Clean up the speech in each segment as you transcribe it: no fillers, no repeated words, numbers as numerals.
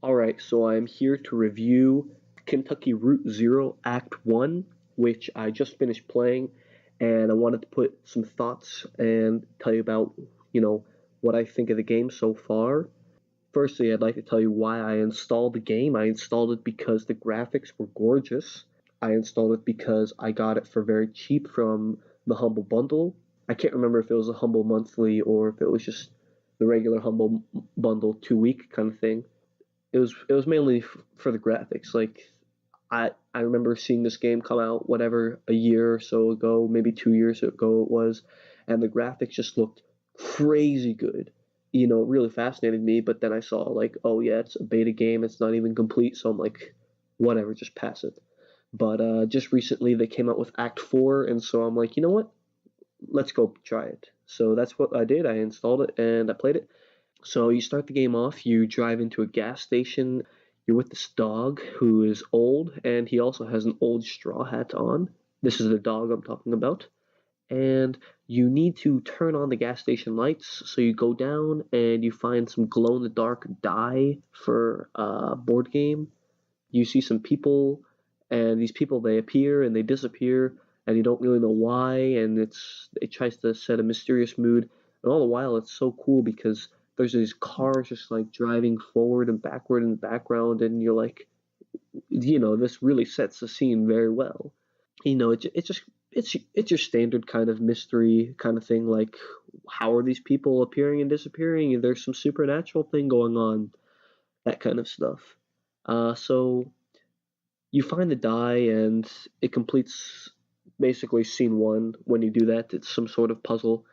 Alright, so I'm here to review Kentucky Route Zero Act 1, which I just finished playing, and I wanted to put some thoughts and tell you about, you know, what I think of the game so far. Firstly, I'd like to tell you why I installed the game. I installed it because the graphics were gorgeous. I installed it because I got it for very cheap from the Humble Bundle. I can't remember if it was a Humble Monthly or if it was just the regular Humble Bundle 2 week kind of thing. It was mainly for the graphics. Like I remember seeing this game come out whatever a year or so ago, maybe 2 years ago it was, and the graphics just looked crazy good. It really fascinated me. But then I saw like, oh yeah, it's a beta game. It's not even complete. So I'm like, whatever, just pass it. But just recently they came out with Act 4, and so I'm like, you know what? Let's go try it. So that's what I did. I installed it and I played it. So you start the game off, you drive into a gas station, you're with this dog who is old, and he also has an old straw hat on. This is the dog I'm talking about. And you need to turn on the gas station lights, so you go down and you find some glow in the dark dye for a board game. You see some people, and these people, they appear and they disappear, and you don't really know why, and it tries to set a mysterious mood. And all the while it's so cool because there's these cars just like driving forward and backward in the background, and you're like, this really sets the scene very well. It's just it's your standard kind of mystery kind of thing. Like, how are these people appearing and disappearing? There's some supernatural thing going on, that kind of stuff. So you find the die, and it completes basically scene one. When you do that, it's some sort of puzzle.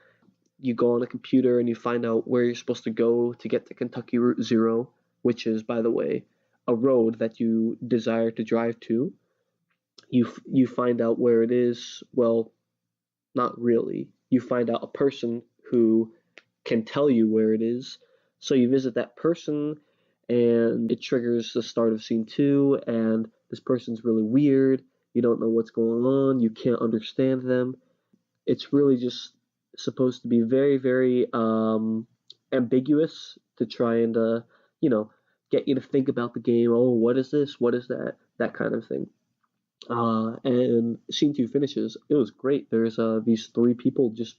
You go on a computer and you find out where you're supposed to go to get to Kentucky Route Zero, which is, by the way, a road that you desire to drive to. You find out where it is. Well, not really. You find out a person who can tell you where it is. So you visit that person, and it triggers the start of scene two. And this person's really weird. You don't know what's going on. You can't understand them. It's really just supposed to be very, very ambiguous to try and you know get you to think about the game. Oh, what is this? What is that? That kind of thing. And scene two finishes. It was great. There's these three people just,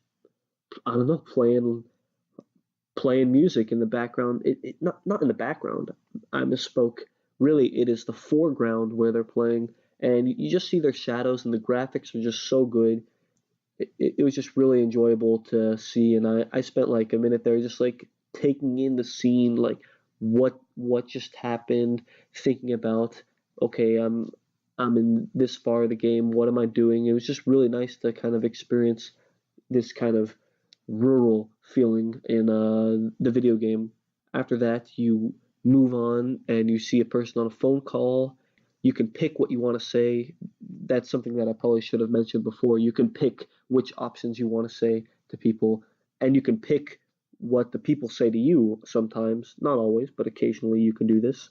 I don't know, playing music in the background. Not in the background. I misspoke. Really, it is the foreground where they're playing, and you just see their shadows, and the graphics are just so good. It was just really enjoyable to see, and I spent like a minute there just like taking in the scene, like what just happened, thinking about, okay, I'm in this far of the game, what am I doing? It was just really nice to kind of experience this kind of rural feeling in the video game. After that, you move on and you see a person on a phone call. You can pick what you want to say. That's something that I probably should have mentioned before. You can pick which options you want to say to people, and you can pick what the people say to you sometimes, not always, but occasionally you can do this.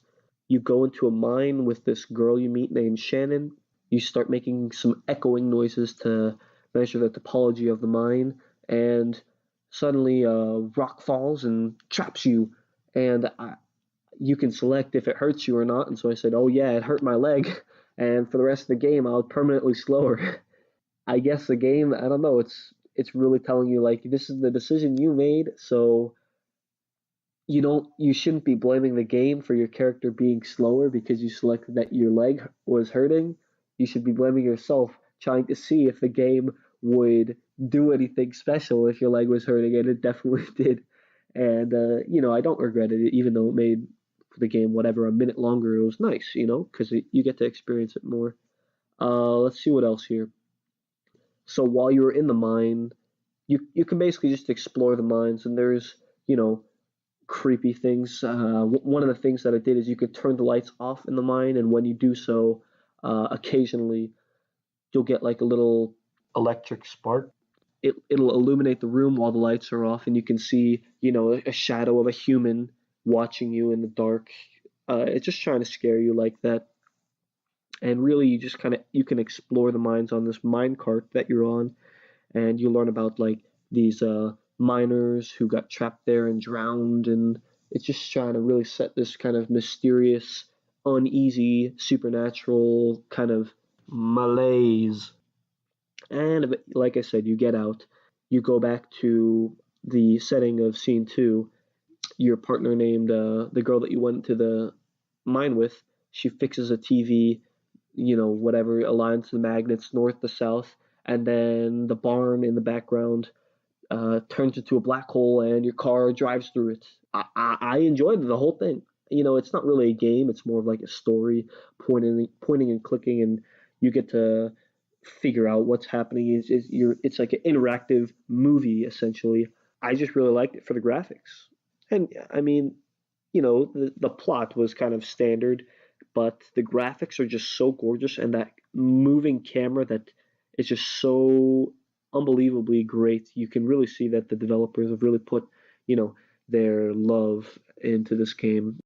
You go into a mine with this girl you meet named Shannon. You start making some echoing noises to measure the topology of the mine, and suddenly a rock falls and traps you. And you can select if it hurts you or not. And so I said, oh yeah, it hurt my leg. And for the rest of the game, I was permanently slower. I guess the game, I don't know, it's really telling you like this is the decision you made, so you shouldn't be blaming the game for your character being slower because you selected that your leg was hurting. You should be blaming yourself, trying to see if the game would do anything special if your leg was hurting, and it definitely did. And I don't regret it, even though it made the game whatever a minute longer. It was nice, because you get to experience it more. Let's see what else here. So while you're in the mine, you can basically just explore the mines, and there's creepy things. One of the things that I did is you could turn the lights off in the mine, and when you do so, occasionally you'll get like a little electric spark. It'll illuminate the room while the lights are off, and you can see, a shadow of a human watching you in the dark. It's just trying to scare you like that. And really, you can explore the mines on this mine cart that you're on, and you learn about like these miners who got trapped there and drowned, and It's just trying to really set this kind of mysterious, uneasy, supernatural kind of malaise. And like I said, you get out, you go back to the setting of scene two. Your partner named the girl that you went to the mine with, she fixes a TV, whatever, aligns the magnets north to south, and then the barn in the background turns into a black hole and your car drives through it. I enjoyed the whole thing. It's not really a game, it's more of like a story, pointing and clicking, and you get to figure out what's happening. It's like an interactive movie essentially. I just really liked it for the graphics. And I mean, the plot was kind of standard, but the graphics are just so gorgeous, and that moving camera that is just so unbelievably great. You can really see that the developers have really put, you know, their love into this game.